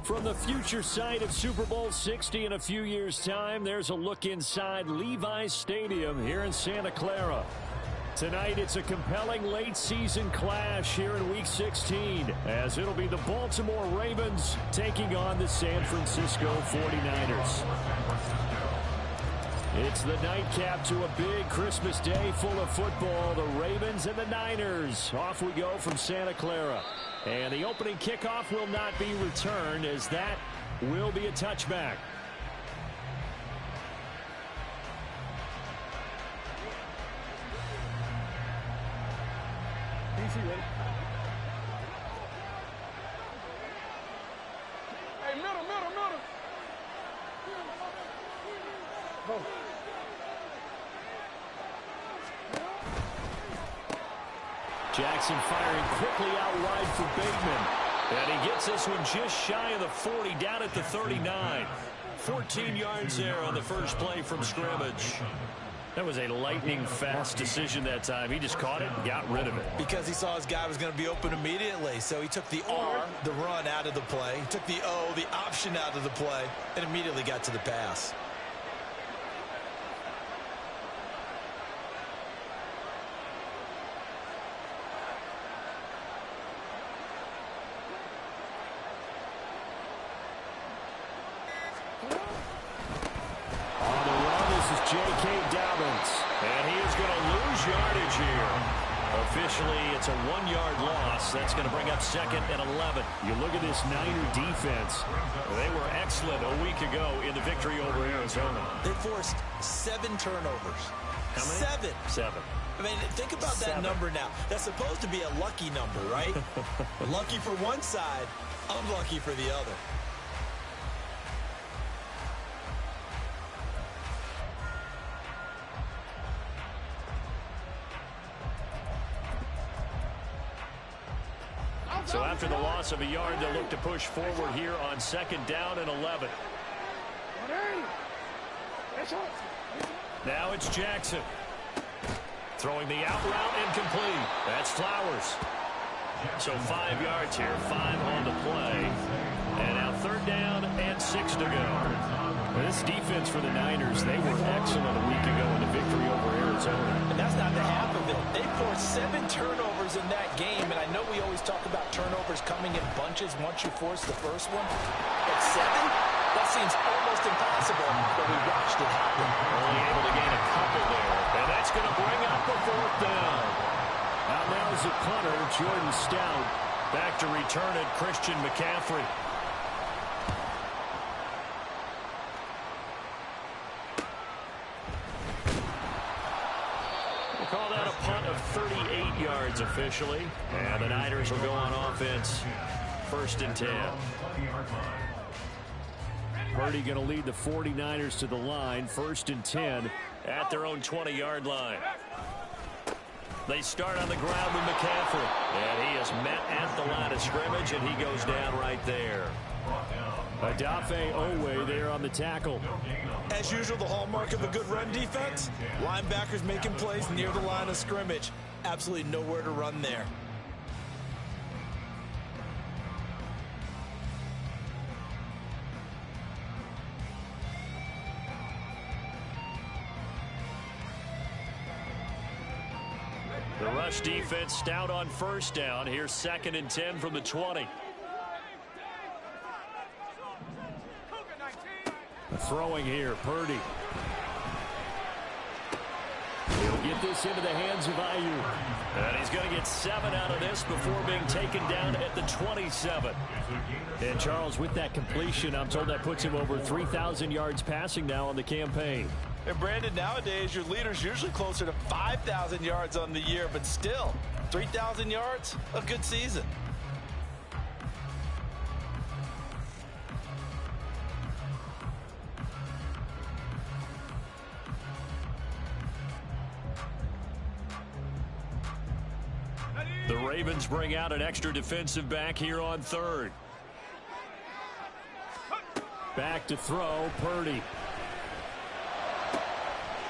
From the future site of Super Bowl 60 in a few years' time, there's a look inside Levi's Stadium here in Santa Clara. Tonight, it's a compelling late-season clash here in Week 16, as it'll be the Baltimore Ravens taking on the San Francisco 49ers. It's the nightcap to a big Christmas day full of football. The Ravens and the Niners. Off we go from Santa Clara. And the opening kickoff will not be returned, as that will be a touchback. DC ready? Hey, middle. Go. Jackson firing quickly out wide for Bateman. And he gets this one just shy of the 40, down at the 39. 14 yards there on the first play from scrimmage. That was a lightning-fast decision that time. He just caught it and got rid of it. Because he saw his guy was going to be open immediately. So he took the R, the run, out of the play. He took the O, the option, out of the play, and immediately got to the pass. J.K. Dobbins, and he is going to lose yardage here. Officially, it's a 1-yard loss. That's going to bring up 2nd and 11. You look at this Niner defense. They were excellent a week ago in the victory over Arizona. They forced 7 turnovers. How many? 7. I mean, think about that number now. That's supposed to be a lucky number, right? Lucky for one side, unlucky for the other. So after the loss of a yard, they'll look to push forward here on 2nd down and 11. Now it's Jackson. Throwing the out route incomplete. That's Flowers. So 5 yards here, 5 on the play. And now 3rd down and 6 to go. This defense for the Niners, they were excellent a week ago in the victory over Arizona. And that's not the half of it. They forced 7 turnovers in that game, and I know we always talk about turnovers coming in bunches once you force the first one. But 7? That seems almost impossible, but we watched it happen. Only able to gain a couple there, and that's going to bring up the 4th down. Now is a punter, Jordan Stout. Back to return it, Christian McCaffrey. Call that a punt of 38 yards officially. And the Niners will go on offense. 1st and 10. Purdy going to lead the 49ers to the line. 1st and 10 at their own 20-yard line. They start on the ground with McCaffrey. And he is met at the line of scrimmage, and he goes down right there. Adafe Owe there on the tackle. As usual, the hallmark of a good run defense, linebackers making plays near the line of scrimmage. Absolutely nowhere to run there. The rush defense stout on 1st down. Here's 2nd and 10 from the 20. Throwing here, Purdy. He'll get this into the hands of Ayuk. And he's going to get 7 out of this before being taken down at the 27. And Charles, with that completion, I'm told that puts him over 3,000 yards passing now on the campaign. And Brandon, nowadays your leader's usually closer to 5,000 yards on the year, but still, 3,000 yards, a good season. The Ravens bring out an extra defensive back here on 3rd. Back to throw, Purdy.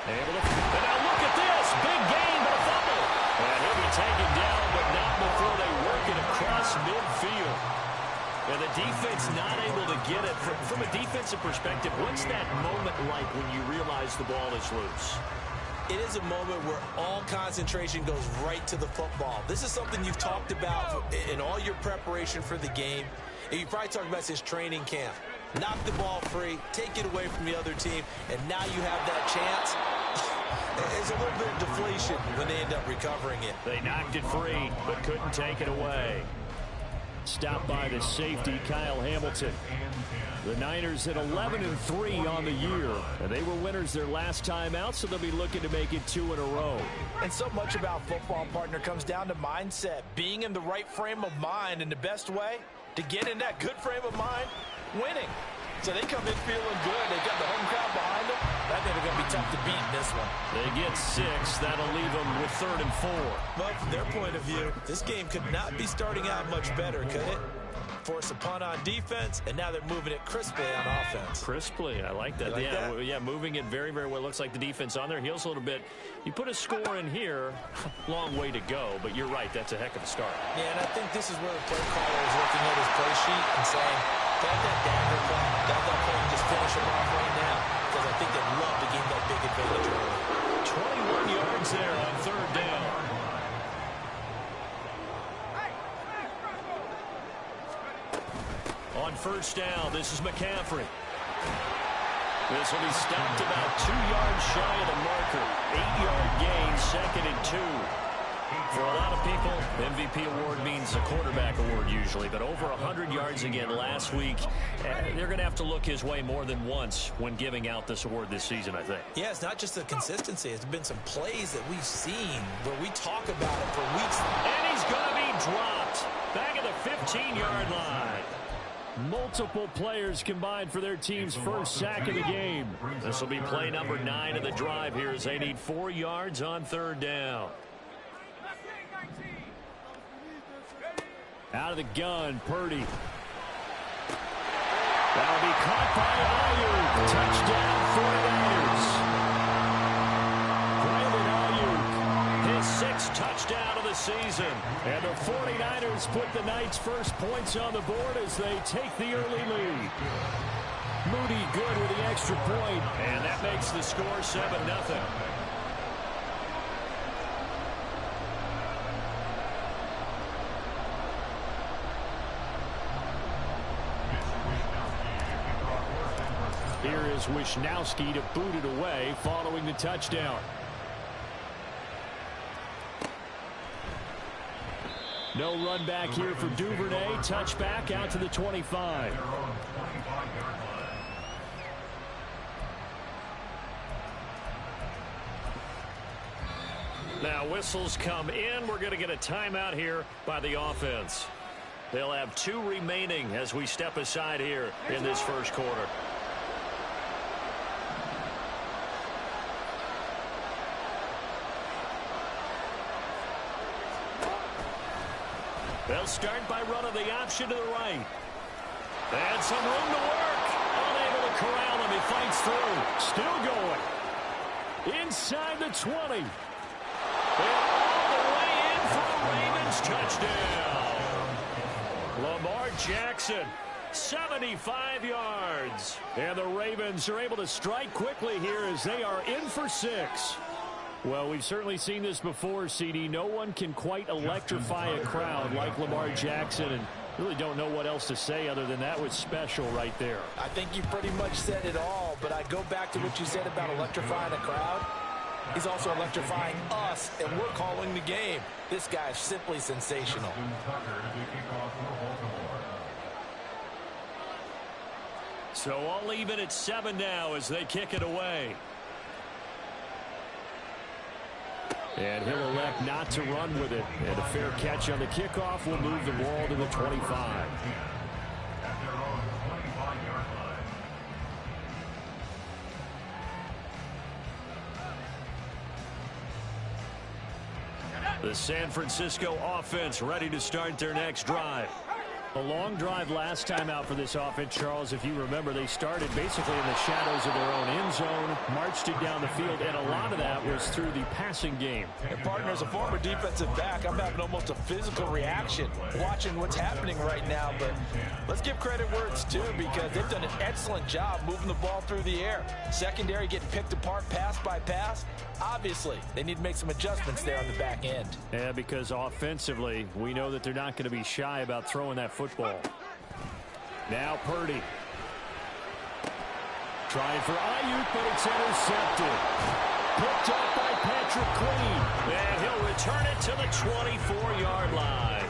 And now look at this. Big gain, but a fumble. And he'll be taken down, but not before they work it across midfield. And the defense not able to get it. From a defensive perspective, what's that moment like when you realize the ball is loose? It is a moment where all concentration goes right to the football. This is something you've talked about in all your preparation for the game. And you probably talked about this training camp. Knock the ball free, take it away from the other team, and now you have that chance. There's a little bit of deflation when they end up recovering it. They knocked it free, but couldn't take it away. Stopped by the safety, Kyle Hamilton. The Niners at 11-3 on the year, and they were winners their last time out, so they'll be looking to make it 2 in a row. And so much about football, partner, comes down to mindset, being in the right frame of mind, and the best way to get in that good frame of mind, winning. So they come in feeling good. They've got the home crowd behind them. I think they're going to be tough to beat in this one. They get 6. That'll leave them with 3rd and 4. But from their point of view, this game could not be starting out much better, could it? Force a punt on defense, and now they're moving it crisply on offense. Crisply, I like that. Yeah, moving it very, very well. Looks like the defense on their heels a little bit. You put a score in here, long way to go, but you're right, that's a heck of a start. Yeah, and I think this is where the play caller is looking at his play sheet and saying, got that dagger play, got that play, and just finish him off right now, because I think they'd love to gain that big advantage early. 21 yards there on 3rd down. On 1st down, this is McCaffrey. This will be stopped about 2 yards shy of the marker. 8-yard gain, 2nd and 2. For a lot of people, MVP award means a quarterback award usually, but over 100 yards again last week. They're going to have to look his way more than once when giving out this award this season, I think. Yeah, it's not just the consistency. It's been some plays that we've seen where we talk about it for weeks. And he's going to be dropped back at the 15-yard line. Multiple players combined for their team's first sack of the game. This will be play number 9 of the drive here as they need 4 yards on 3rd down. Out of the gun, Purdy. That'll be caught by Ayuk. Touchdown, 49ers. Brandon Ayuk, his 6th touchdown of the season. And the 49ers put the Knights' first points on the board as they take the early lead. Moody good with the extra point, and that makes the score 7-0. Here is Wisnowski to boot it away following the touchdown. No run back here for Duvernay. Touchback out to the 25. Now whistles come in. We're going to get a timeout here by the offense. They'll have 2 remaining as we step aside here in this first quarter. They'll start by running the option to the right. And some room to work. Unable to corral him. He fights through. Still going. Inside the 20. And all the way in for the Ravens touchdown. Lamar Jackson, 75 yards. And the Ravens are able to strike quickly here as they are in for 6. Well, we've certainly seen this before, CD. No one can quite electrify a crowd like Lamar Jackson, and really don't know what else to say other than that was special right there. I think you pretty much said it all, but I go back to what you said about electrifying a crowd. He's also electrifying us, and we're calling the game. This guy is simply sensational. So I'll leave it at 7 now as they kick it away. And he'll elect not to run with it. And a fair catch on the kickoff will move the ball to the 25. The San Francisco offense ready to start their next drive. A long drive last time out for this offense, Charles. If you remember, they started basically in the shadows of their own end zone, marched it down the field, and a lot of that was through the passing game. And partner, as a former defensive back, I'm having almost a physical reaction watching what's happening right now. But let's give credit where it's due, because they've done an excellent job moving the ball through the air. Secondary getting picked apart pass by pass. Obviously, they need to make some adjustments there on the back end. Yeah, because offensively, we know that they're not going to be shy about throwing that football. Now Purdy. Trying for Ayuk, but it's intercepted. Picked up by Patrick Queen. And he'll return it to the 24-yard line.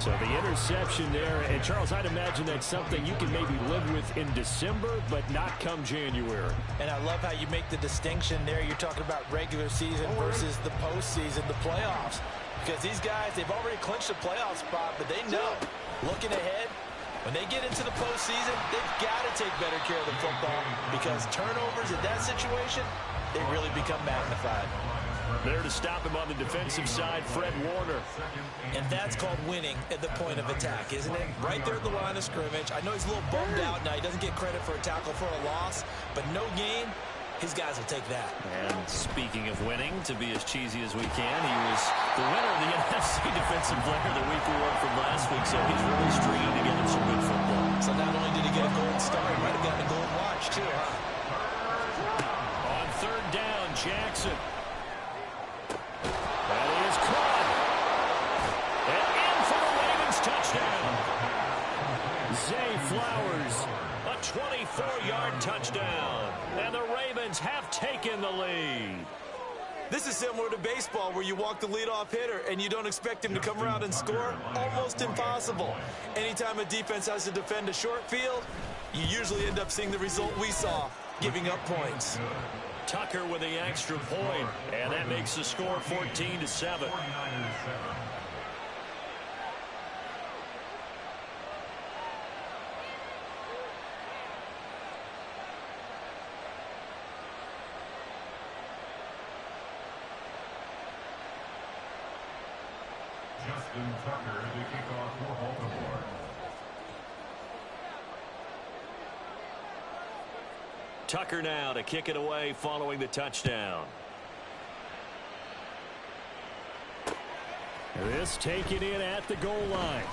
So the interception there. And, Charles, I'd imagine that's something you can maybe live with in December, but not come January. And I love how you make the distinction there. You're talking about regular season versus the postseason, the playoffs. Because these guys, they've already clinched a playoff spot, but they know, looking ahead, when they get into the postseason, they've got to take better care of the football, because turnovers in that situation, they really become magnified. There to stop him on the defensive side, Fred Warner. And that's called winning at the point of attack, isn't it? Right there at the line of scrimmage. I know he's a little bummed out now. He doesn't get credit for a tackle for a loss, but no gain, his guys will take that. And speaking of winning, to be as cheesy as we can, he was the winner of the NFC Defensive Player of the Week award from last week, so he's really stringing together some good football. So not only did he get a gold star, he might have gotten a gold watch, too, huh? On third down, Jackson. That is caught. And in for the Ravens touchdown. Zay Flowers, a 24-yard touchdown. And the Ravens have taken the lead. This is similar to baseball, where you walk the leadoff hitter and you don't expect him to come around and score. Almost impossible. Anytime a defense has to defend a short field, you usually end up seeing the result we saw, giving up points. Tucker with the extra point, and that makes the score 14-7. Justin Tucker to kick off for Baltimore. Tucker now to kick it away following the touchdown. This taken in at the goal line.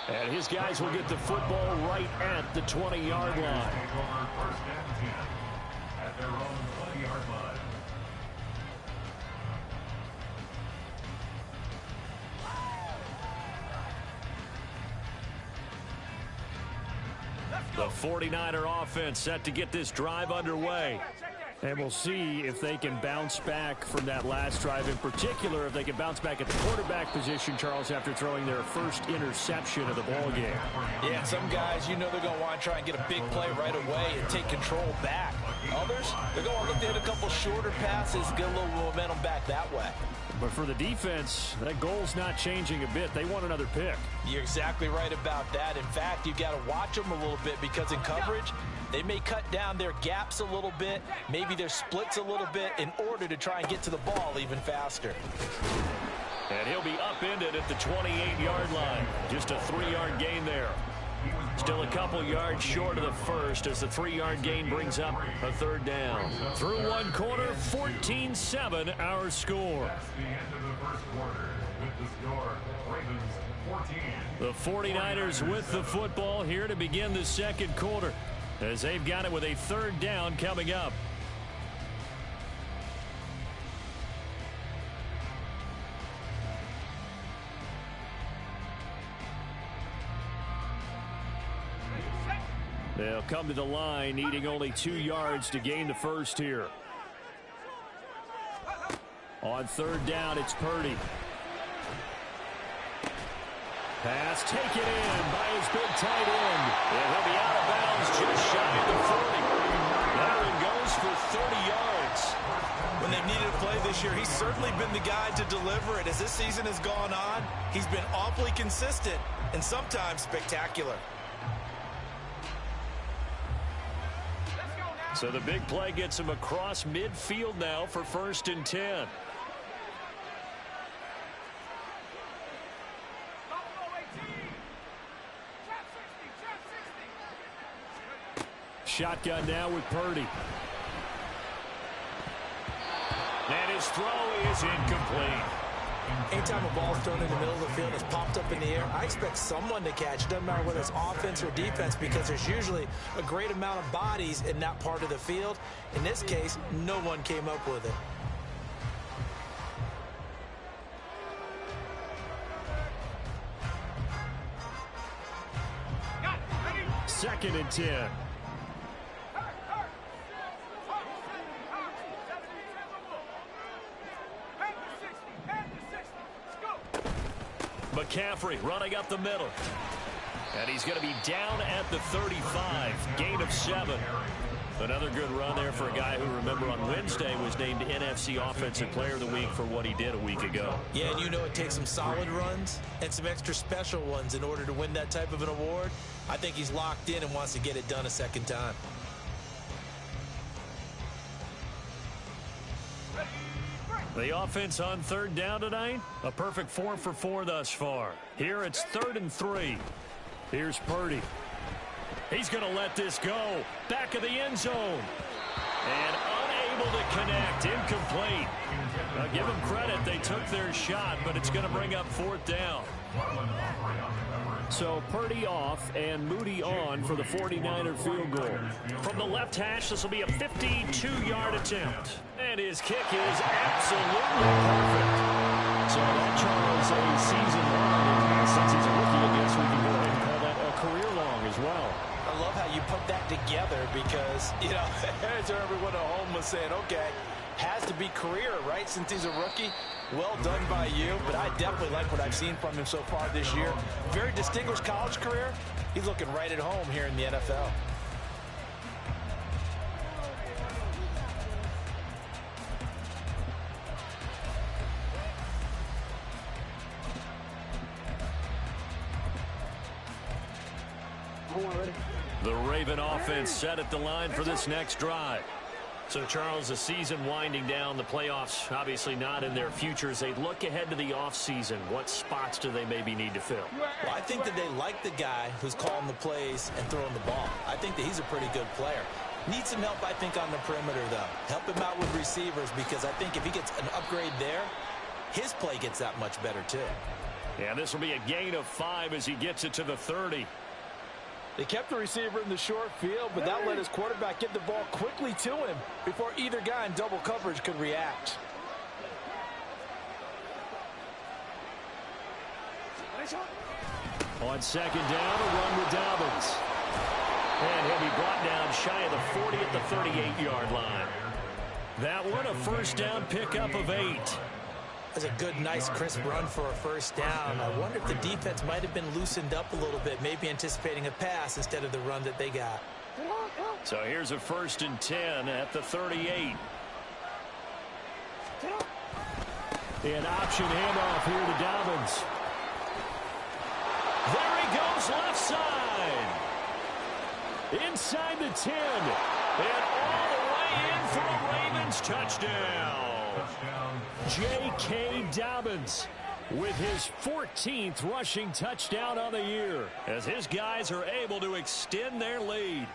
And his guys will get the football right at the 20-yard line. First and 10 at their own 20-yard line. The 49er offense set to get this drive underway. And we'll see if they can bounce back from that last drive, in particular if they can bounce back at the quarterback position, Charles, after throwing their first interception of the ball game. Yeah, some guys, you know they're going to want to try and get a big play right away and take control back. Others, they're going to look to hit a couple shorter passes, get a little momentum back that way. But for the defense, that goal's not changing a bit. They want another pick. You're exactly right about that. In fact, you've got to watch them a little bit, because in coverage, they may cut down their gaps a little bit, maybe their splits a little bit, in order to try and get to the ball even faster. And he'll be upended at the 28-yard line. Just a 3-yard gain there. Still a couple yards short of the first, as the 3-yard gain brings up a third down. Through one quarter, 14-7 our score. That's the end of the first quarter with the score, Ravens 14. The 49ers with the football here to begin the second quarter, as they've got it with a third down coming up. They'll come to the line, needing only 2 yards to gain the first here. On third down, it's Purdy. Pass taken in by his big tight end. And he'll be out of bounds just shy of the 40. That one goes for 30 yards. When they've needed a play this year, he's certainly been the guy to deliver it. As this season has gone on, he's been awfully consistent and sometimes spectacular. So the big play gets him across midfield now for 1st and 10. Shotgun now with Purdy. And his throw is incomplete. Anytime a ball's thrown in the middle of the field, it's popped up in the air, I expect someone to catch. It doesn't matter whether it's offense or defense, because there's usually a great amount of bodies in that part of the field. In this case, no one came up with it. Second and 10. McCaffrey running up the middle. And he's going to be down at the 35. Gain of 7. Another good run there for a guy who, remember, on Wednesday was named NFC Offensive Player of the Week for what he did a week ago. Yeah, and you know it takes some solid runs and some extra special ones in order to win that type of an award. I think he's locked in and wants to get it done a second time. The offense on third down tonight, a perfect 4 for 4 thus far. Here it's 3rd and 3. Here's Purdy. He's going to let this go. Back of the end zone. And unable to connect. Incomplete. Now give them credit. They took their shot, but it's going to bring up 4th down. So Purdy off and Moody on for the 49er field goal. From the left hash, this will be a 52-yard attempt. And his kick is absolutely perfect. So that, Charles, a season long. And since he's a rookie, I guess we can go ahead and call that a career long as well. I love how you put that together because, you know, as everyone at home was saying, okay, has to be career, right, since he's a rookie. Well done by you, but I definitely like what I've seen from him so far this year. Very distinguished college career. He's looking right at home here in the NFL. The Raven offense set at the line for this next drive. So, Charles, the season winding down, the playoffs obviously not in their future. As they look ahead to the offseason, what spots do they maybe need to fill? Well, I think that they like the guy who's calling the plays and throwing the ball. I think that he's a pretty good player. Needs some help, I think, on the perimeter, though. Help him out with receivers, because I think if he gets an upgrade there, his play gets that much better, too. Yeah, this will be a gain of 5 as he gets it to the 30. They kept the receiver in the short field, but that let his quarterback get the ball quickly to him before either guy in double coverage could react. On second down, a run with Dobbins. And he'll be brought down shy of the 40 at the 38-yard line. That one, a first down pickup of 8. That's a good, nice, crisp run for a first down. I wonder if the defense might have been loosened up a little bit, maybe anticipating a pass instead of the run that they got. So here's a 1st and 10 at the 38. An option handoff here to Dobbins. There he goes, left side. Inside the 10. And all the way in for a Ravens touchdown. J.K. Dobbins with his 14th rushing touchdown on the year, as his guys are able to extend their lead.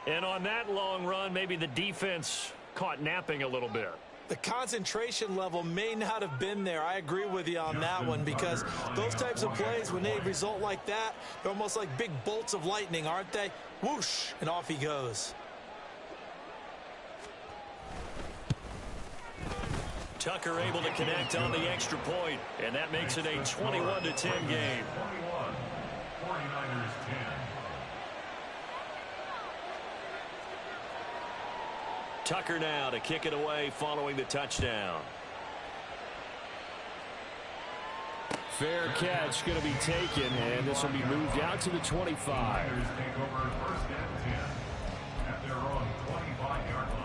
And on that long run, maybe the defense caught napping a little bit. The concentration level may not have been there. I agree with you on that one, because those types of plays, when they result like that, they're almost like big bolts of lightning, aren't they? Whoosh, and off he goes. Tucker able to connect on the extra point, and that makes it a 21-10 game. 49ers 10. Tucker now to kick it away following the touchdown. Fair catch going to be taken, and this will be moved out to the 25. Niners take over 1st and 10 at their own 25-yard line.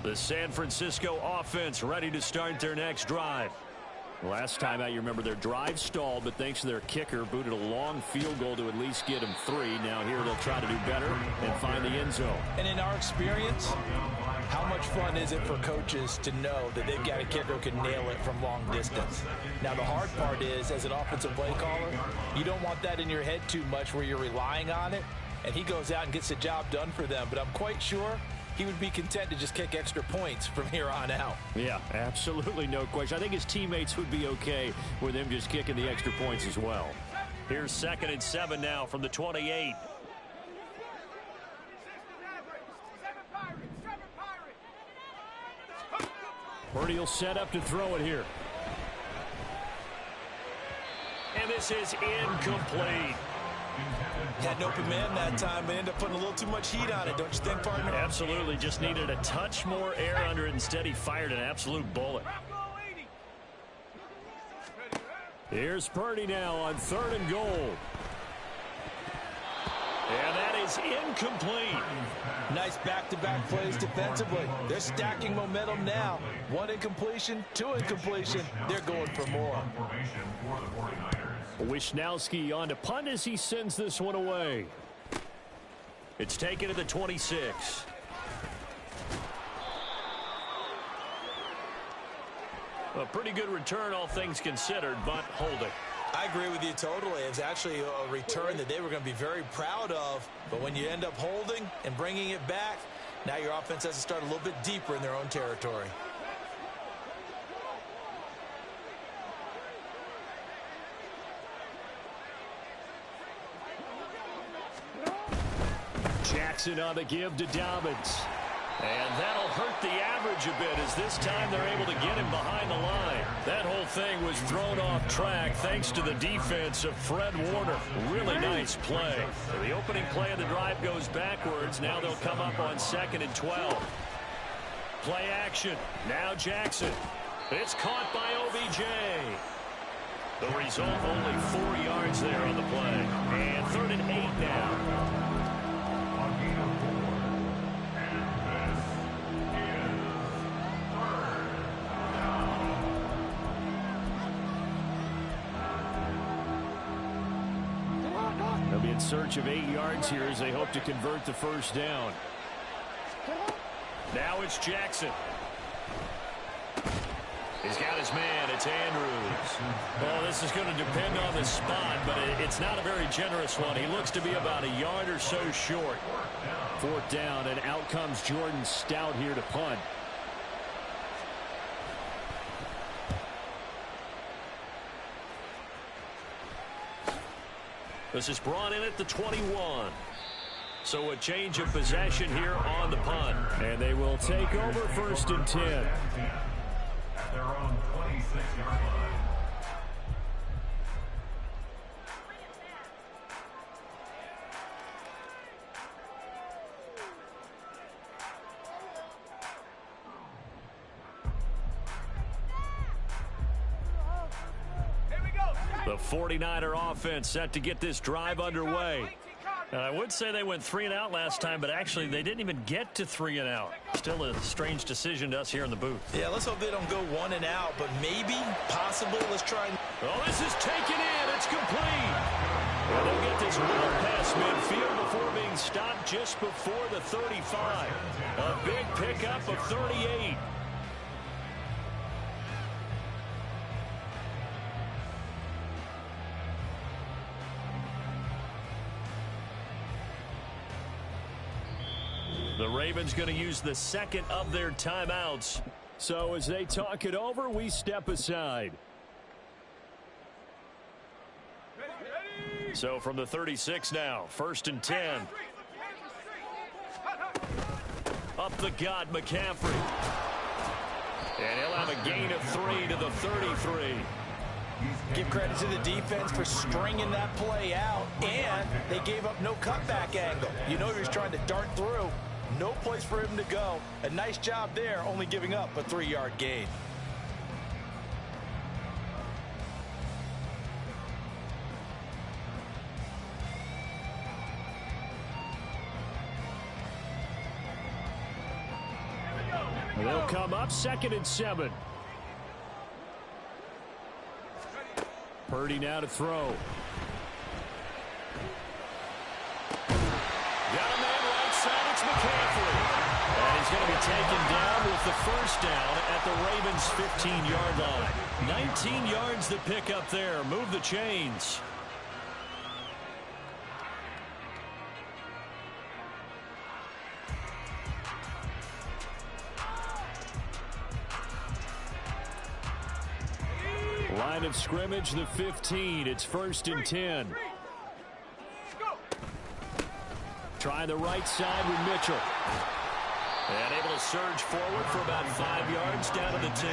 The San Francisco offense ready to start their next drive. Last time out, you remember their drive stalled, but thanks to their kicker, booted a long field goal to at least get them 3. Now here they'll try to do better and find the end zone. And in our experience, how much fun is it for coaches to know that they've got a kicker who can nail it from long distance? Now, the hard part is, as an offensive play caller, you don't want that in your head too much where you're relying on it, and he goes out and gets the job done for them. But I'm quite sure he would be content to just kick extra points from here on out. Yeah, absolutely no question. I think his teammates would be okay with him just kicking the extra points as well. Here's 2nd and 7 now from the 28. Purdy will set up to throw it here. And this is incomplete. Had an open man that time, but ended up putting a little too much heat on it, don't you think, partner? Absolutely. Just needed a touch more air under it. Instead, he fired an absolute bullet. Here's Purdy now on 3rd and goal. And that is incomplete. Nice back-to-back plays defensively. They're stacking momentum now. 1 incompletion, 2 incompletion. They're going for more. Wishnowski on to punt as he sends this one away. It's taken to the 26. A pretty good return, all things considered, but holding. I agree with you totally. It's actually a return that they were going to be very proud of. But when you end up holding and bringing it back, now your offense has to start a little bit deeper in their own territory. Jackson on the give to Dobbins. And that'll hurt the average a bit as this time they're able to get him behind the line. That whole thing was thrown off track thanks to the defense of Fred Warner. Really nice play. So the opening play of the drive goes backwards. Now they'll come up on 2nd and 12. Play action. Now Jackson. It's caught by OBJ. The result, only 4 yards there on the play. And 3rd and 8 now. They'll be in search of 8 yards here as they hope to convert the first down. Now it's Jackson. He's got his man. It's Andrews. Well, this is going to depend on the spot, but it's not a very generous one. He looks to be about a yard or so short. 4th down, and out comes Jordan Stout here to punt. This is brought in at the 21. So a change of possession here on the punt. And they will take over 1st and 10. At their own 26-yard line. The 49er offense set to get this drive underway. And I would say they went 3 and out last time, but actually they didn't even get to 3 and out. Still a strange decision to us here in the booth. Yeah, let's hope they don't go 1 and out, but maybe, possibly, let's try. Oh, this is taken in. It's complete. Well, they'll get this well past midfield before being stopped just before the 35. A big pickup of 38. The Ravens going to use the 2nd of their timeouts. So as they talk it over, we step aside. So from the 36 now, 1st and 10. Up the gut, McCaffrey. And he'll have a gain of 3 to the 33. Give credit to the defense for stringing that play out, and they gave up no cutback angle. You know he was trying to dart through. No place for him to go. A nice job there, only giving up a 3-yard gain. They'll come up 2nd and 7. Purdy now to throw. Got a man right side. It's McCaffrey. And he's going to be taken down with the first down at the Ravens' 15-yard line. 19 yards to pick up there. Move the chains. Line of scrimmage, the 15. It's 1st and 10. Try the right side with Mitchell. And able to surge forward for about 5 yards down to the 10.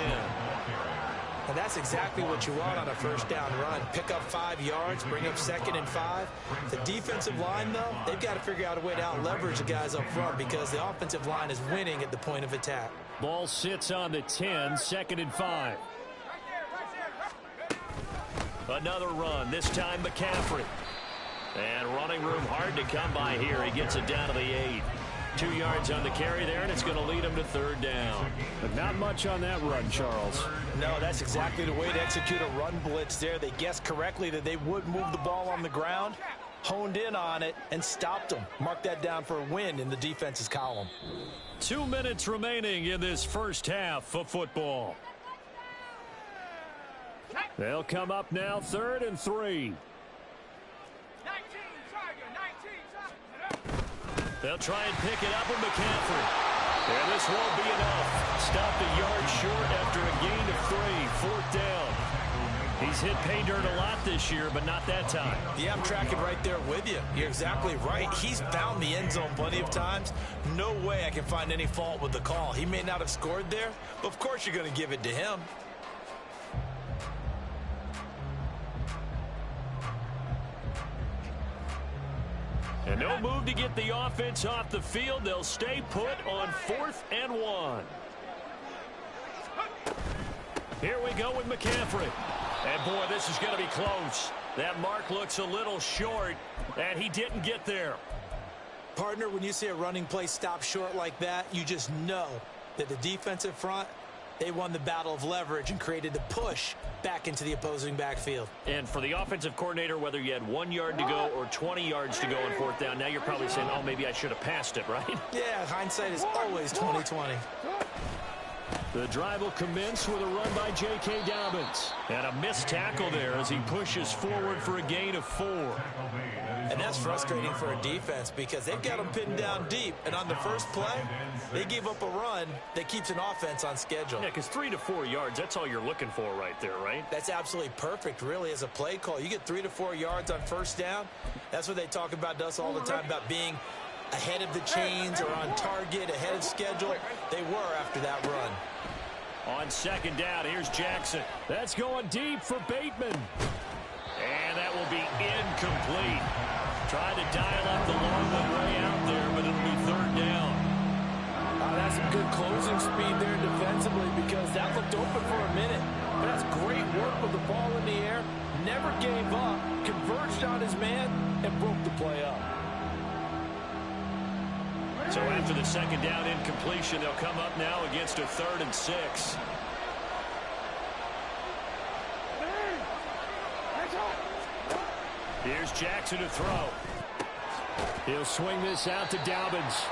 And that's exactly what you want on a first down run. Pick up 5 yards, bring up 2nd and 5. The defensive line, though, they've got to figure out a way to out-leverage the guys up front because the offensive line is winning at the point of attack. Ball sits on the 10, 2nd and 5. Another run, this time McCaffrey. And running room hard to come by here. He gets it down to the 8. 2 yards on the carry there, and it's going to lead him to 3rd down. But not much on that run, Charles. No, that's exactly the way to execute a run blitz there. They guessed correctly that they would move the ball on the ground, honed in on it, and stopped them. Mark that down for a win in the defense's column. 2 minutes remaining in this first half of football. They'll come up now, 3rd and 3. They'll try and pick it up with McCaffrey. And this won't be enough. Stopped a yard short after a gain of 3. 4th down. He's hit pay dirt a lot this year, but not that time. Yeah, I'm tracking right there with you. You're exactly right. He's found the end zone plenty of times. No way I can find any fault with the call. He may not have scored there, but of course you're going to give it to him. And no move to get the offense off the field. They'll stay put on 4th and 1. Here we go with McCaffrey. And boy, this is going to be close. That mark looks a little short, and he didn't get there. Partner, when you see a running play stop short like that, you just know that the defensive front, they won the battle of leverage and created the push back into the opposing backfield. And for the offensive coordinator, whether you had 1 yard to go or 20 yards to go on 4th down, now you're probably saying, oh, maybe I should have passed it, right? Yeah, hindsight is always 20/20. The drive will commence with a run by J.K. Dobbins. And a missed tackle there as he pushes forward for a gain of 4. And that's frustrating for a defense because they've got them pinned down deep. And on the first play, they gave up a run that keeps an offense on schedule. Yeah, because 3 to 4 yards, that's all you're looking for right there, right? That's absolutely perfect, really, as a play call. You get 3 to 4 yards on first down. That's what they talk about to us all the time, about being ahead of the chains or on target, ahead of schedule. They were after that run. On 2nd down, here's Jackson. That's going deep for Bateman. And that will be incomplete. Trying to dial up the long one way out there, but it'll be 3rd down. That's some good closing speed there defensively because that looked open for a minute. But that's great work with the ball in the air. Never gave up, converged on his man, and broke the play up. So after the 2nd down incompletion, they'll come up now against a 3rd and 6. Here's Jackson to throw. He'll swing this out to Dobbins.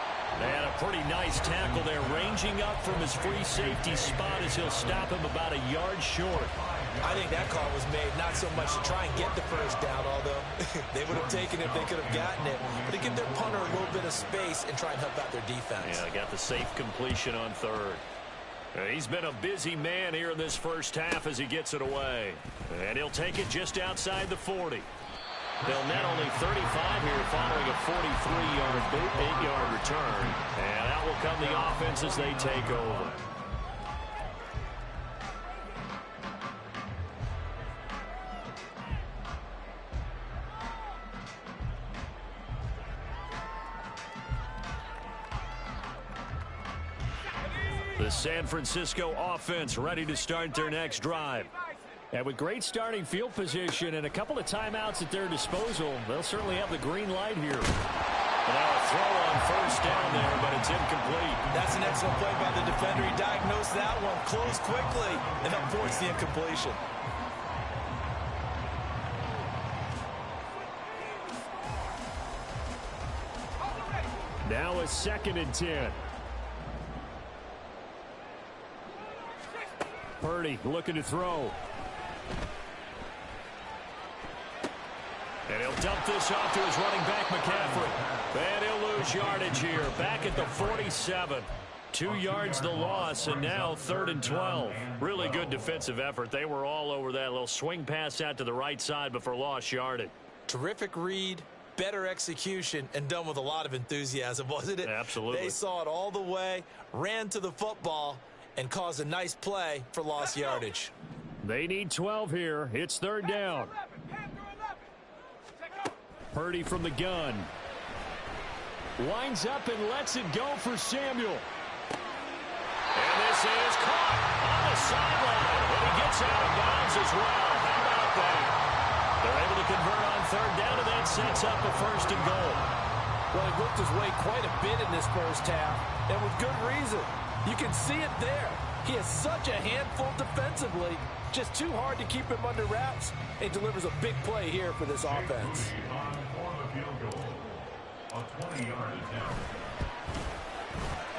And a pretty nice tackle there, ranging up from his free safety spot as he'll stop him about a yard short. I think that call was made not so much to try and get the first down, although they would have taken it if they could have gotten it, but to give their punter a little bit of space and try and help out their defense. Yeah, got the safe completion on 3rd. He's been a busy man here in this first half as he gets it away. And he'll take it just outside the 40. They'll net only 35 here following a 43-yard, 8-yard return. And out will come the offense as they take over. The San Francisco offense ready to start their next drive. And with great starting field position and a couple of timeouts at their disposal, they'll certainly have the green light here. And now a throw on 1st down there, but it's incomplete. That's an excellent play by the defender. He diagnosed that one, closed quickly, and up forced the incompletion. Now a 2nd and 10. Purdy looking to throw. And he'll dump this off to his running back, McCaffrey. And he'll lose yardage here. Back at the 47. 2 yards the loss, and now 3rd and 12. Really good defensive effort. They were all over that little swing pass out to the right side before lost yardage. Terrific read, better execution, and done with a lot of enthusiasm, wasn't it? Absolutely. They saw it all the way, ran to the football, and caused a nice play for lost yardage. They need 12 here. It's 3rd down. Purdy from the gun. Winds up and lets it go for Samuel. And this is caught on the sideline. And he gets out of bounds as well. How about that? They're able to convert on 3rd down, and that sets up a 1st and goal. Well, he worked his way quite a bit in this first half, and with good reason. You can see it there. He is such a handful defensively. Just too hard to keep him under wraps. He delivers a big play here for this offense. A 20-yard attempt.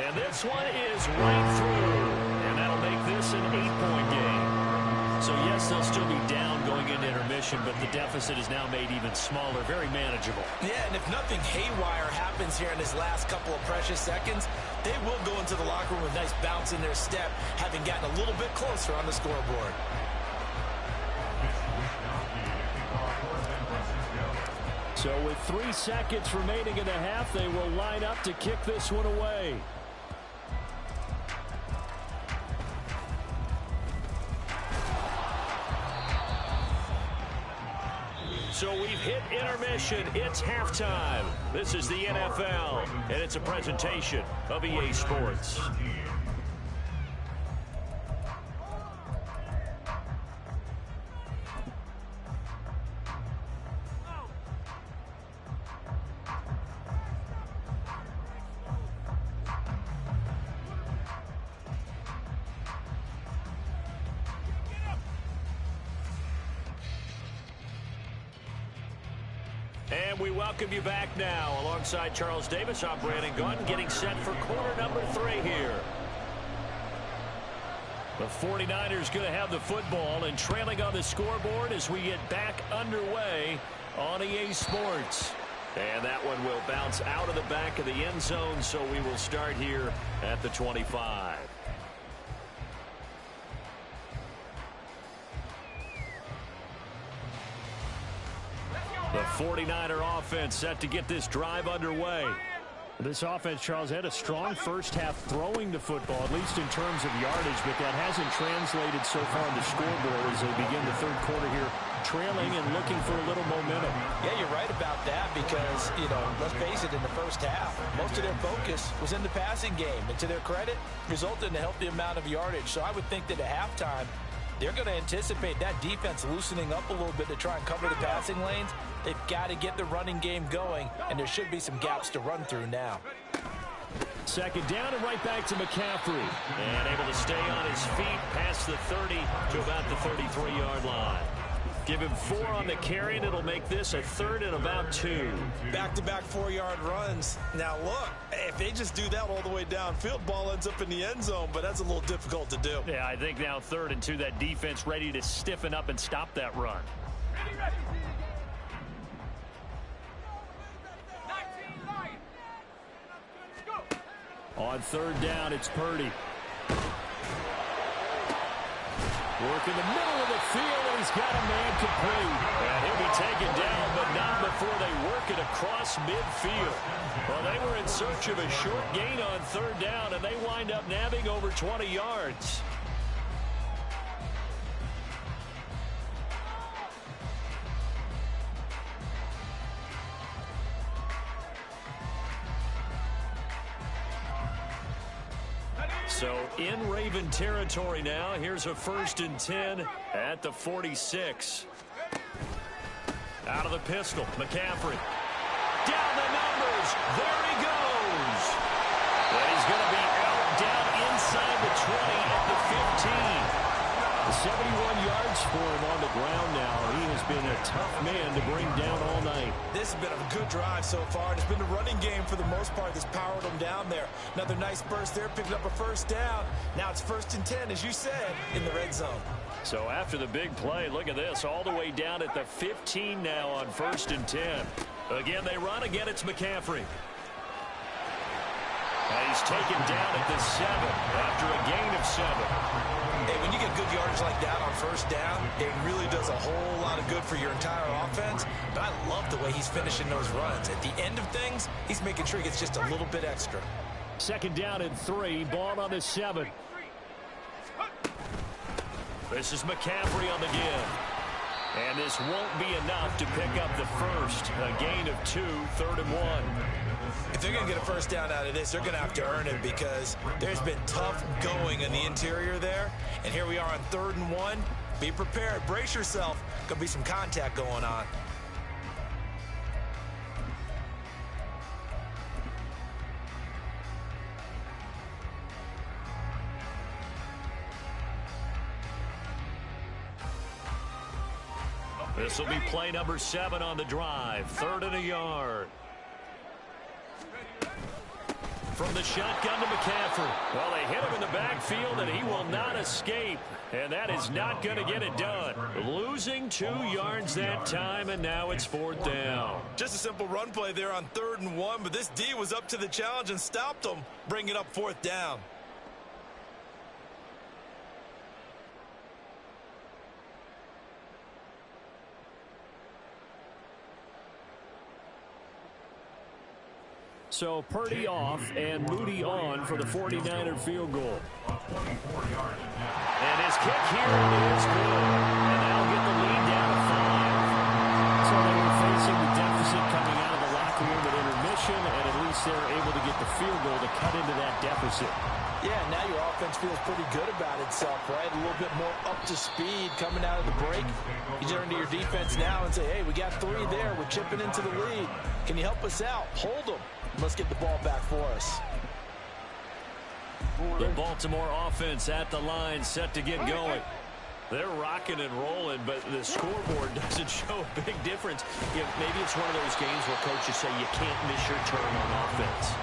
And this one is right through. And that'll make this an 8-point game. So, yes, they'll still be down going into intermission, but the deficit is now made even smaller, very manageable. Yeah, and if nothing haywire happens here in this last couple of precious seconds, they will go into the locker room with a nice bounce in their step, having gotten a little bit closer on the scoreboard. So with 3 seconds remaining in the half, they will line up to kick this one away. So we've hit intermission. It's halftime. This is the NFL, and it's a presentation of EA Sports. And we welcome you back now. Alongside Charles Davis, I'm Brandon Gaudin, getting set for quarter number 3 here. The 49ers going to have the football and trailing on the scoreboard as we get back underway on EA Sports. And that one will bounce out of the back of the end zone, so we will start here at the 25. The 49er offense set to get this drive underway. This offense, Charles, had a strong first half throwing the football, at least in terms of yardage, but that hasn't translated so far on the scoreboard as they begin the 3rd quarter here, trailing and looking for a little momentum. Yeah, you're right about that because, let's face it, in the first half, most of their focus was in the passing game. And to their credit, resulted in a healthy amount of yardage. So I would think that at halftime, they're going to anticipate that defense loosening up a little bit to try and cover the passing lanes. They've got to get the running game going, and there should be some gaps to run through now. 2nd down and right back to McCaffrey. And able to stay on his feet past the 30 to about the 33-yard line. Give him 4 on the carry, and it'll make this a 3rd and about 2. Back-to-back 4-yard runs. Now, look, if they just do that all the way downfield, ball ends up in the end zone, but that's a little difficult to do. Yeah, I think now 3rd and 2, that defense ready to stiffen up and stop that run. On 3rd down, it's Purdy. Work in the middle of the field, and he's got a man complete. And he'll be taken down, but not before they work it across midfield. Well, they were in search of a short gain on 3rd down, and they wind up nabbing over 20 yards. So in Raven territory now. Here's a 1st and 10 at the 46. Out of the pistol, McCaffrey. Down the numbers. There he goes. And he's going to be out down inside the 20 at the 15. 71 yards for him on the ground now. He has been a tough man to bring down all night. This This has been a good drive so far, and it's been the running game for the most part that's powered them down there. Another nice burst there, picking up a first down. Now it's 1st and 10, as you said, in the red zone. So after the big play, look at this, all the way down at the 15 now on 1st and 10. Again, they run. Again, it's McCaffrey. And he's taken down at the 7 after a gain of 7. Hey, when you get good yardage like that on 1st down, it really does a whole lot of good for your entire offense. But I love the way he's finishing those runs. At the end of things, he's making sure he gets just a little bit extra. 2nd down and 3, ball on the 7. This is McCaffrey on the give. And this won't be enough to pick up the first. A gain of 2, 3rd and 1. If they're going to get a first down out of this, they're going to have to earn it because there's been tough going in the interior there. And here we are on 3rd and 1. Be prepared. Brace yourself. Going to be some contact going on. This will be play number 7 on the drive. 3rd and a yard. From the shotgun to McCaffrey. Well, they hit him in the backfield, and he will not escape. And that is not going to get it done. Losing 2 yards that time, and now it's 4th down. Just a simple run play there on 3rd and 1, but this D was up to the challenge and stopped him, bringing up 4th down. So Purdy off and Moody on for the 49er field goal. And his kick here is good. And they'll get the lead down to 5. So they were facing the deficit coming out of the locker room at intermission, and at least they're able to get the field goal to cut into that deficit. Yeah, now your offense feels pretty good about itself, right? A little bit more up to speed coming out of the break. You turn to your defense now and say, hey, we got 3 there. We're chipping into the lead. Can you help us out? Hold them. Let's get the ball back for us. The Baltimore offense at the line, set to get going. They're rocking and rolling, but the scoreboard doesn't show a big difference. Maybe it's one of those games where coaches say you can't miss your turn on offense.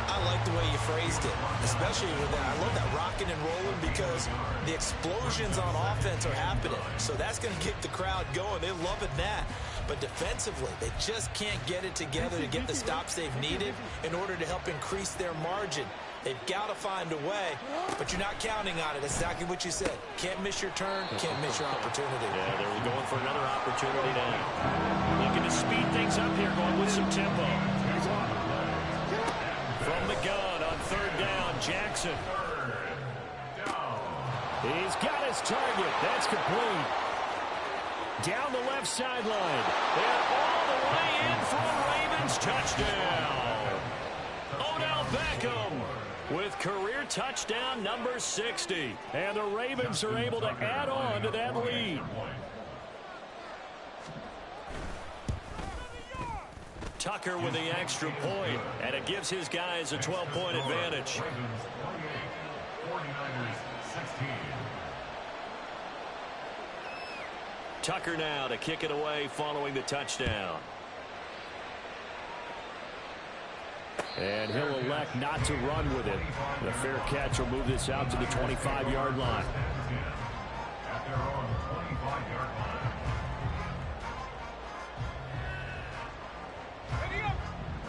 I like the way you phrased it, especially with that. I love that rocking and rolling because the explosions on offense are happening. So that's going to get the crowd going. They're loving that. But defensively, they just can't get it together to get the stops they've needed in order to help increase their margin. They've got to find a way, but you're not counting on it. That's exactly what you said. Can't miss your turn, can't miss your opportunity. Yeah, they're going for another opportunity now. Looking to speed things up here, going with some tempo. From the gun on 3rd down, Jackson. He's got his target. That's complete. Down the left sideline. And all the way in for a Ravens touchdown. Odell Beckham with career touchdown number 60. And the Ravens are able to add on to that lead. Tucker with the extra point, and it gives his guys a 12-point advantage. Tucker now to kick it away following the touchdown. And he'll elect not to run with it. The fair catch will move this out to the 25-yard line. At their own 25-yard line.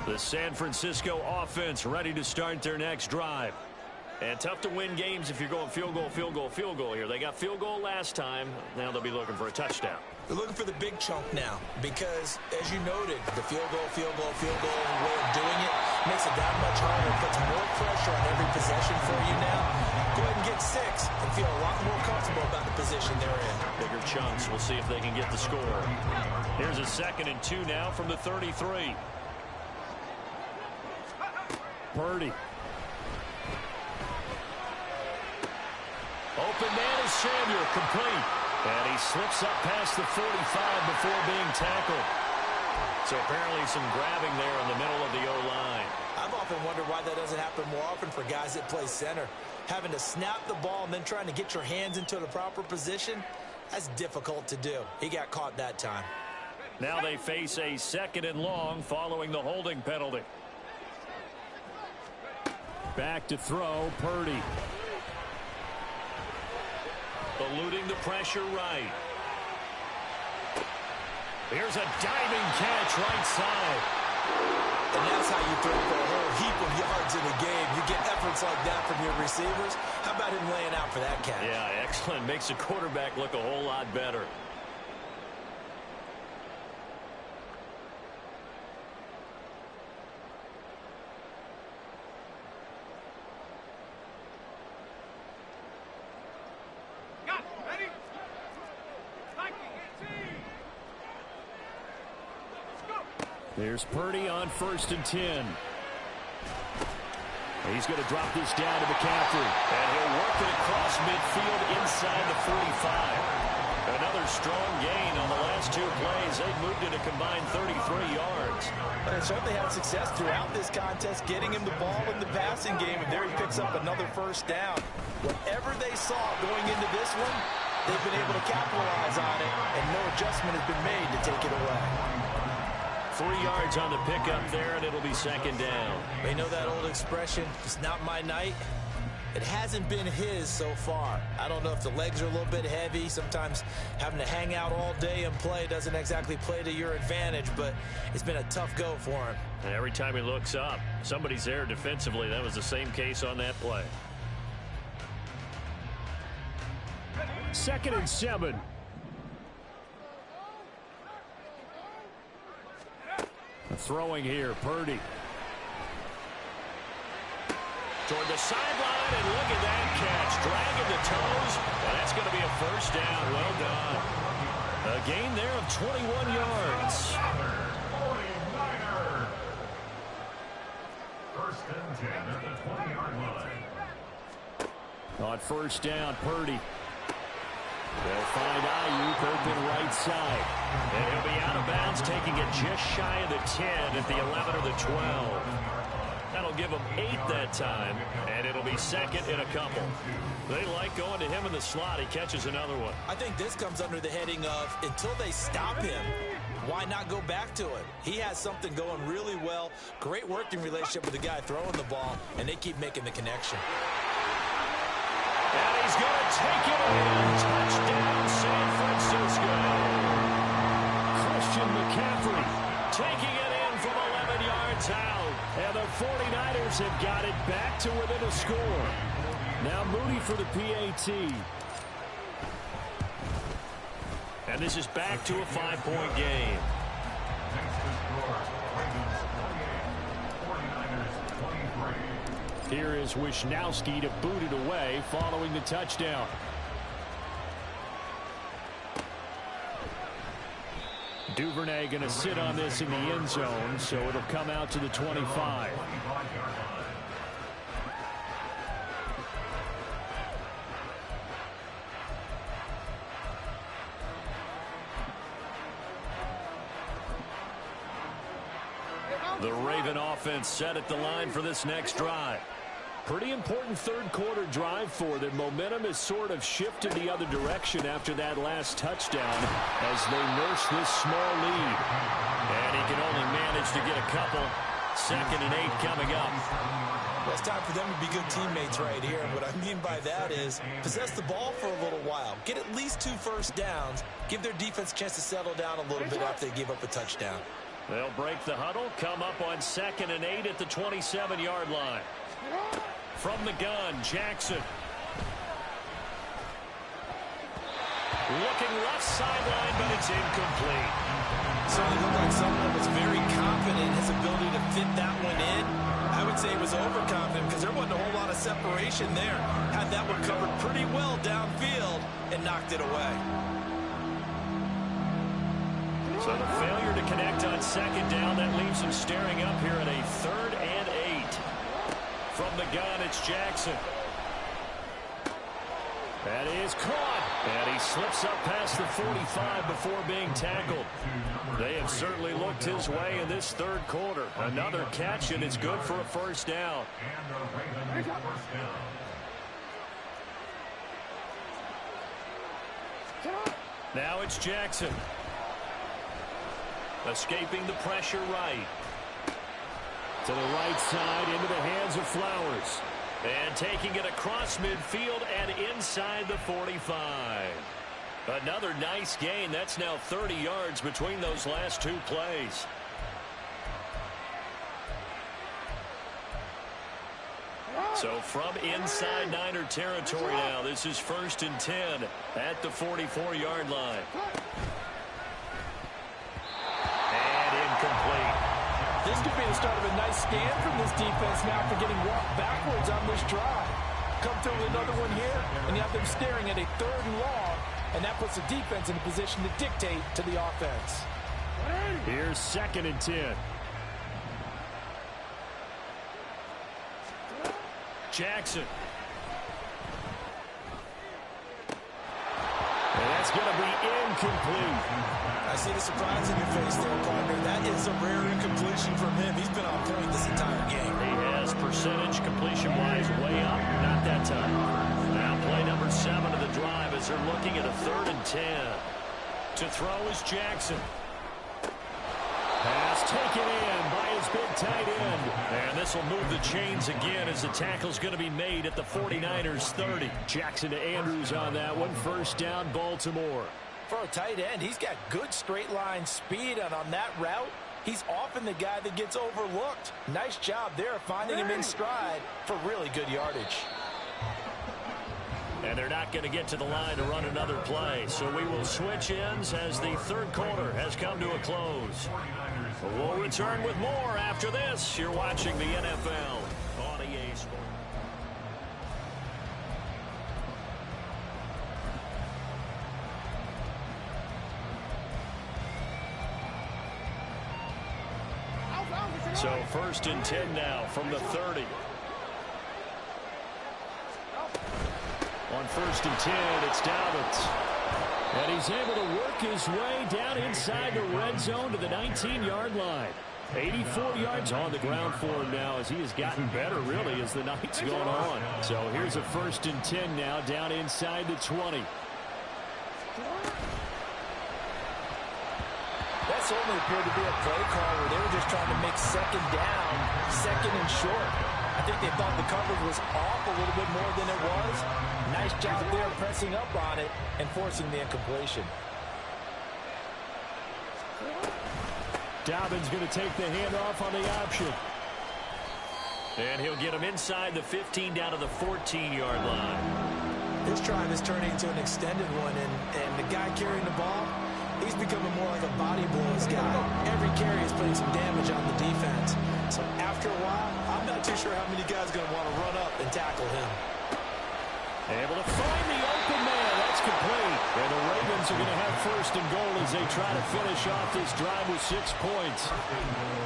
The San Francisco offense ready to start their next drive. And tough to win games if you're going field goal, field goal, field goal here. They got field goal last time. Now they'll be looking for a touchdown. They're looking for the big chunk now because, as you noted, the field goal, way of doing it makes it that much harder. It puts more pressure on every possession for you now. Go ahead and get 6 and feel a lot more comfortable about the position they're in. Bigger chunks. We'll see if they can get the score. Here's a 2nd and 2 now from the 33. Purdy. Open man is Samuel, complete. And he slips up past the 45 before being tackled. So apparently some grabbing there in the middle of the O-line. I've often wondered why that doesn't happen more often for guys that play center. Having to snap the ball and then trying to get your hands into the proper position, that's difficult to do. He got caught that time. Now they face a 2nd and long following the holding penalty. Back to throw, Purdy. Eluding the pressure right. Here's a diving catch right side. And that's how you throw for a whole heap of yards in a game. You get efforts like that from your receivers. How about him laying out for that catch? Yeah, excellent. Makes the quarterback look a whole lot better. There's Purdy on 1st and 10. He's going to drop this down to McCaffrey. And he'll work it across midfield inside the 45. Another strong gain on the last 2 plays. They've moved it a combined 33 yards. But they certainly had success throughout this contest, getting him the ball in the passing game. And there he picks up another 1st down. Whatever they saw going into this one, they've been able to capitalize on it. And no adjustment has been made to take it away. 3 yards on the pickup there, and it'll be 2nd down. They know that old expression, it's not my night. It hasn't been his so far. I don't know if the legs are a little bit heavy. Sometimes having to hang out all day and play doesn't exactly play to your advantage, but it's been a tough go for him. And every time he looks up, somebody's there defensively. That was the same case on that play. 2nd and 7. Throwing here, Purdy. Toward the sideline, and look at that catch. Dragging the toes, and that's going to be a 1st down. Well done. A gain there of 21 yards. 1st and 10 at the 20-yard line. On 1st down, Purdy. They'll find Ayuk open right side. And he'll be out of bounds, taking it just shy of the 10 at the 11 or the 12. That'll give them 8 that time, and it'll be 2nd and a couple. They like going to him in the slot. He catches another one. I think this comes under the heading of, until they stop him, why not go back to it? He has something going really well. Great working relationship with the guy throwing the ball, and they keep making the connection. And he's going to take it in. Touchdown, San Francisco. Christian McCaffrey taking it in from 11 yards out. And the 49ers have got it back to within a score. Now Moody for the PAT. And this is back to a 5-point game. Next to score, Ravens 48, 49ers 23. Here is Wishnowski to boot it away following the touchdown. Duvernay going to sit on this in the end zone, so it'll come out to the 25. The Raven offense set at the line for this next drive. Pretty important 3rd quarter drive for them. Momentum has sort of shifted the other direction after that last touchdown as they nurse this small lead. And he can only manage to get a couple. 2nd and 8 coming up. Well, it's time for them to be good teammates right here. And what I mean by that is possess the ball for a little while. Get at least 2 first downs. Give their defense a chance to settle down a little bit after they give up a touchdown. They'll break the huddle, come up on 2nd and 8 at the 27-yard line. From the gun, Jackson. Looking left sideline, but it's incomplete. Certainly looked like someone was very confident in his ability to fit that one in. I would say he was overconfident because there wasn't a whole lot of separation there. Had that one covered pretty well downfield and knocked it away. So the failure to connect on 2nd down, that leaves him staring up here at a 3rd and 8. From the gun, it's Jackson. That is caught. And he slips up past the 45 before being tackled. They have certainly looked his way in this 3rd quarter. Another catch, and it's good for a 1st down. And the Ravens 1st down. Now it's Jackson. Escaping the pressure right. To the right side, into the hands of Flowers. And taking it across midfield and inside the 45. Another nice gain. That's now 30 yards between those last two plays. So from inside Niner territory now, this is 1st and 10 at the 44-yard line. And incomplete. This could be the start of a nice stand from this defense now for getting walked backwards on this drive. Come through with another one here, and you have them staring at a 3rd and long, and that puts the defense in a position to dictate to the offense. Here's 2nd and 10. Jackson. And that's going to be incomplete. I see the surprise in your face there, partner. That is a rare incompletion from him. He's been on point this entire game. He has percentage completion-wise way up. Not that time. Now play number 7 of the drive as they're looking at a 3rd and 10. To throw is Jackson. Pass taken in by his big tight end. And this will move the chains again as the tackle's going to be made at the 49ers 30. Jackson to Andrews on that one. 1st down, Baltimore. For a tight end, he's got good straight line speed, and on that route, he's often the guy that gets overlooked. Nice job there finding him in stride for really good yardage. And they're not going to get to the line to run another play. So we will switch ends as the 3rd quarter has come to a close. We'll return with more after this. You're watching the NFL on EA Sports. So 1st and 10 now from the 30. On 1st and 10, it's Dobbins. And he's able to work his way down inside the red zone to the 19-yard line. 84 yards on the ground for him now as he has gotten better, really, as the night's gone on. So here's a 1st and 10 now down inside the 20. That certainly appeared to be a play call where they were just trying to make 2nd down, 2nd and short. I think they thought the coverage was off a little bit more than it was. Nice job there pressing up on it and forcing the incompletion. Dobbins going to take the handoff on the option. And he'll get him inside the 15 down to the 14-yard line. This drive is turning into an extended one, and the guy carrying the ball, he's becoming more like a body blows guy. Every carry is putting some damage on the defense. So after a while, I'm not too sure how many guys are going to want to run up and tackle him. Able to find the open man. That's complete. And the Ravens are going to have 1st and goal as they try to finish off this drive with 6 points.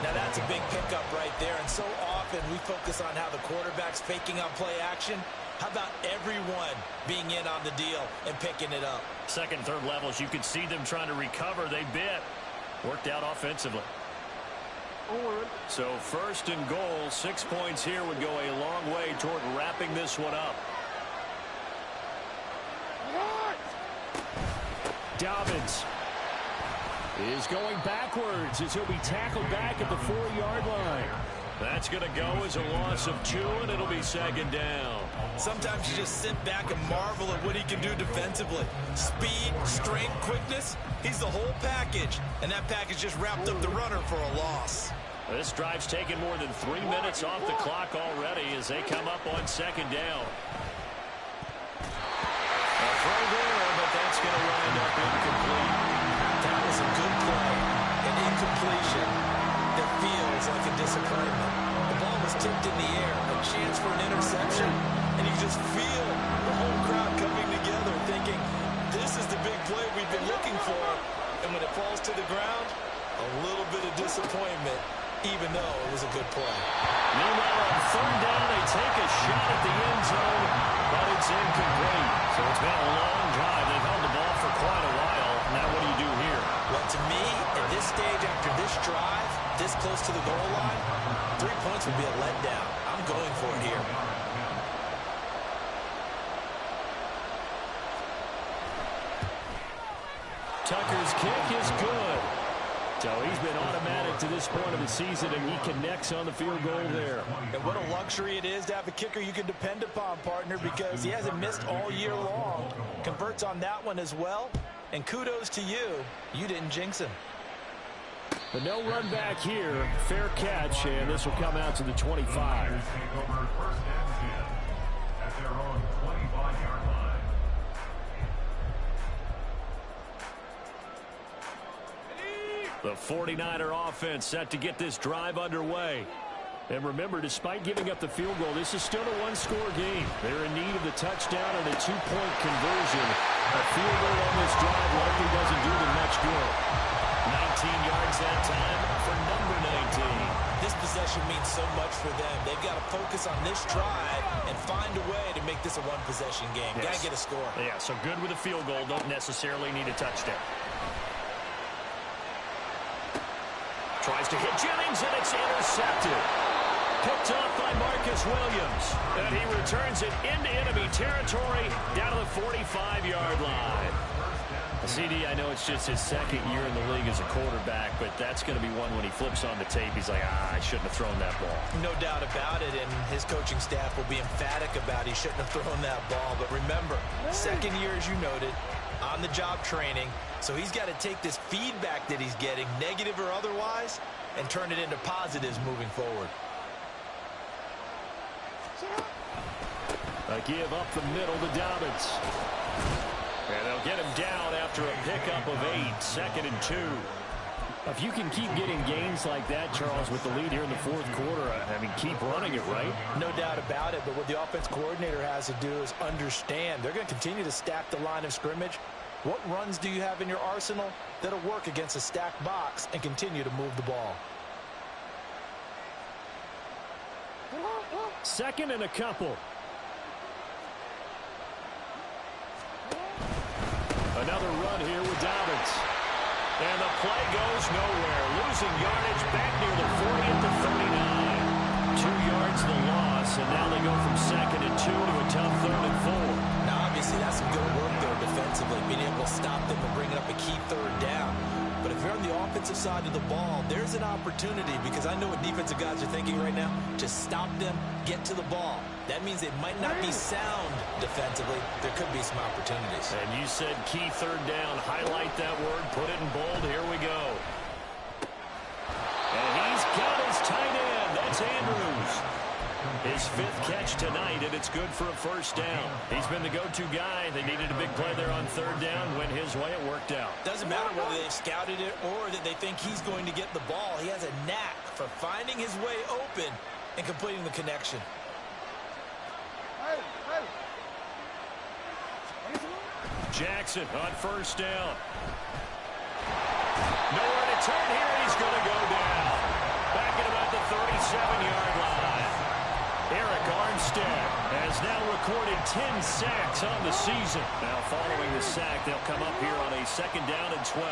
Now that's a big pickup right there. And so often we focus on how the quarterback's faking on play action. How about everyone being in on the deal and picking it up? 2nd, 3rd levels, you could see them trying to recover. They bit. Worked out offensively. So 1st and goal, 6 points here would go a long way toward wrapping this one up. Dobbins is going backwards as he'll be tackled back at the 4-yard line. That's going to go as a loss of 2, and it'll be 2nd down. Sometimes you just sit back and marvel at what he can do defensively. Speed, strength, quickness, he's the whole package. And that package just wrapped up the runner for a loss. This drive's taken more than 3 minutes off the clock already as they come up on 2nd down. A throw there, but that's going to wind up incomplete. That was a good play. An incompletion that feels like a disappointment. The ball was tipped in the air, a chance for an interception, and you just feel the whole crowd coming together thinking, this is the big play we've been looking for. And when it falls to the ground, a little bit of disappointment, even though it was a good play. Meanwhile, on 3rd down, they take a shot at the end zone, but it's incomplete. So it's been a long drive. They've held the ball for quite a while. Now what do you do here? Well, to me, at this stage, after this drive, this close to the goal line, 3 points would be a letdown. I'm going for it here. Tucker's kick is good. So he's been automatic to this point of the season, and he connects on the field goal there. And what a luxury it is to have a kicker you can depend upon, partner, because he hasn't missed all year long. Converts on that one as well. And kudos to you. You didn't jinx him. But no run back here. Fair catch, and this will come out to the 25. Over first and 10 at their own 25-yard line. The 49er offense set to get this drive underway. And remember, despite giving up the field goal, this is still a one-score game. They're in need of the touchdown and a two-point conversion. A field goal on this drive likely doesn't do them much good. 19 yards that time for number 19. This possession means so much for them. They've got to focus on this drive and find a way to make this a one-possession game. Yes. Got to get a score. Yeah, so good with a field goal. Don't necessarily need a touchdown. Tries to hit Jennings, and it's intercepted. Picked off by Marcus Williams. And he returns it into enemy territory down to the 45-yard line. CD, I know it's just his second year in the league as a quarterback, but that's going to be one when he flips on the tape. He's like, I shouldn't have thrown that ball. No doubt about it, and his coaching staff will be emphatic about he shouldn't have thrown that ball. But remember, second year, as you noted, on-the-job training, so he's got to take this feedback that he's getting, negative or otherwise, and turn it into positives moving forward. A give up the middle to Dobbins. And they'll get him down after a pickup of 8, 2nd and 2. If you can keep getting gains like that, Charles, with the lead here in the fourth quarter, I mean, keep running it, right? No doubt about it, but what the offense coordinator has to do is understand. They're going to continue to stack the line of scrimmage. What runs do you have in your arsenal that'll work against a stacked box and continue to move the ball? Second and a couple. Another run here with Dobbins. And the play goes nowhere. Losing yardage back near the 40 at the 39. 2 yards the loss, and now they go from 2nd and 2 to a tough 3rd and 4. Now, obviously, that's some good work there defensively, being able to stop them and bringing up a key 3rd down. But if you're on the offensive side of the ball, there's an opportunity, because I know what defensive guys are thinking right now. Just stop them, get to the ball. That means it might not be sound defensively. There could be some opportunities. And you said key 3rd down. Highlight that word. Put it in bold. Here we go. And he's got his tight end. That's Andrews. His 5th catch tonight, and it's good for a 1st down. He's been the go-to guy. They needed a big play there on 3rd down. Went his way. It worked out. Doesn't matter whether they've scouted it or that they think he's going to get the ball. He has a knack for finding his way open and completing the connection. Jackson on 1st down. Nowhere to turn here. He's going to go down. Back at about the 37-yard line. Eric Armstead has now recorded 10 sacks on the season. Now following the sack, they'll come up here on a 2nd down and 12.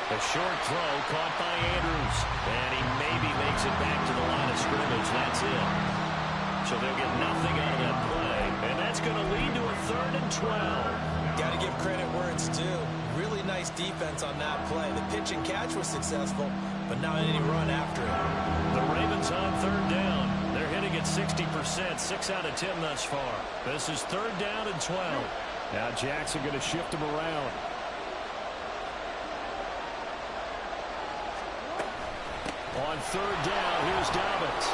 A short throw caught by Andrews. And he maybe makes it back to the line of scrimmage. That's it. So they'll get nothing out of that play. And that's going to lead to a 3rd and 12. Got to give credit where it's due. Really nice defense on that play. The pitch and catch was successful, but not any run after it. The Ravens on 3rd down. They're hitting at 60%, 6 out of 10 thus far. This is 3rd down and 12. Now Jackson going to shift him around. On 3rd down, here's Dobbins.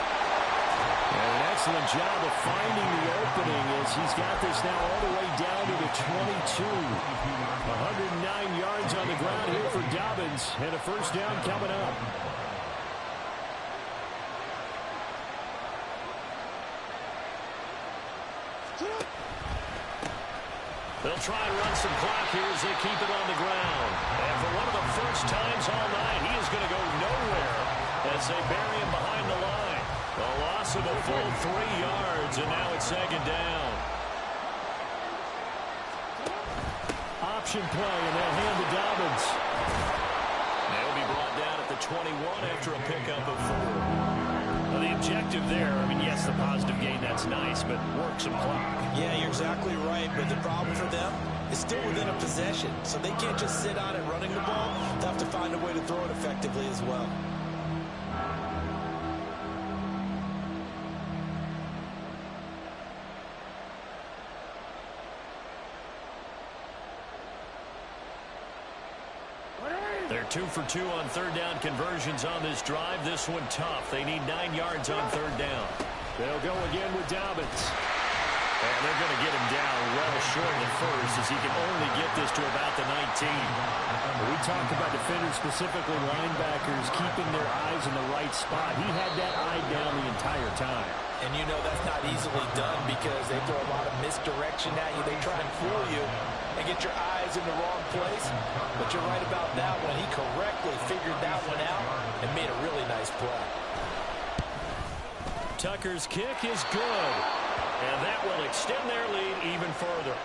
And an excellent job of finding the opening as he's got this now all the way down to the 22. 109 yards on the ground here for Dobbins, and a 1st down coming up. They'll try and run some clock here as they keep it on the ground. And for one of the first times all night, he is going to go nowhere as they bury him behind the line. A loss of a full 3 yards, and now it's 2nd down. Option play, and they'll hand to Dobbins. They'll be brought down at the 21 after a pickup of 4. Well, the objective there, I mean, yes, the positive gain, that's nice, but work some clock. Yeah, you're exactly right, but the problem for them, is still within a possession, so they can't just sit on it running the ball. They'll have to find a way to throw it effectively as well. They're 2 for 2 on third down conversions on this drive. This one tough. They need 9 yards on third down. They'll go again with Dobbins. And they're going to get him down well short of the first, as he can only get this to about the 19. We talked about defenders, specifically linebackers, keeping their eyes in the right spot. He had that eye down the entire time. And you know that's not easily done because they throw a lot of misdirection at you. They try and fool you and get your eyes in the wrong place. But you're right about that one. He correctly figured that one out and made a really nice play. Tucker's kick is good. And that will extend their lead even further.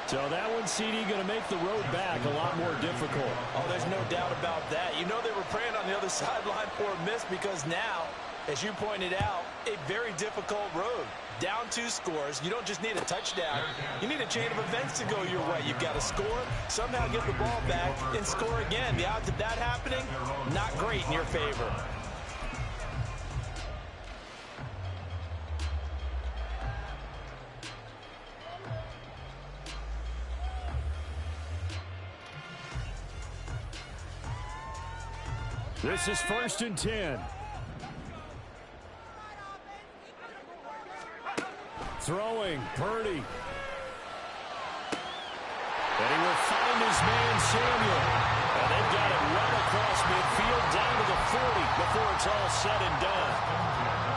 So that one, CD, going to make the road back a lot more difficult. Oh, there's no doubt about that. You know they were praying on the other sideline for a miss because now, as you pointed out, a very difficult road. Down 2 scores. You don't just need a touchdown. You need a chain of events to go your way. You've got to score, somehow get the ball back, and score again. The odds of that happening, not great in your favor. This is 1st and 10. Throwing, Purdy. And he will find his man, Samuel. And they've got it right across midfield down to the 40 before it's all said and done.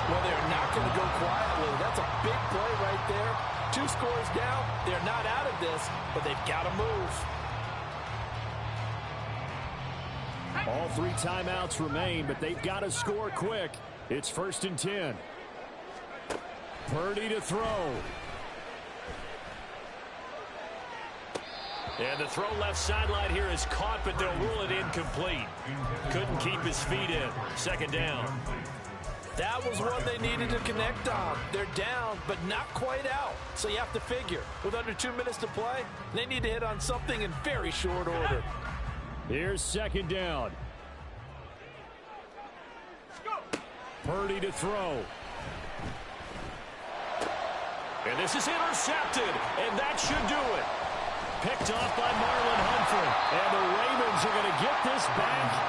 Well, they're not going to go quietly. That's a big play right there. 2 scores down. They're not out of this, but they've got to move. All 3 timeouts remain, but they've got to score quick. It's 1st and 10. Purdy to throw. And the throw left sideline here is caught, but they'll rule it incomplete. Couldn't keep his feet in. 2nd down. That was one they needed to connect on. They're down, but not quite out. So you have to figure, with under 2 minutes to play, they need to hit on something in very short order. Here's 2nd down. Purdy to throw. And this is intercepted, and that should do it. Picked off by Marlon Humphrey. And the Ravens are going to get this back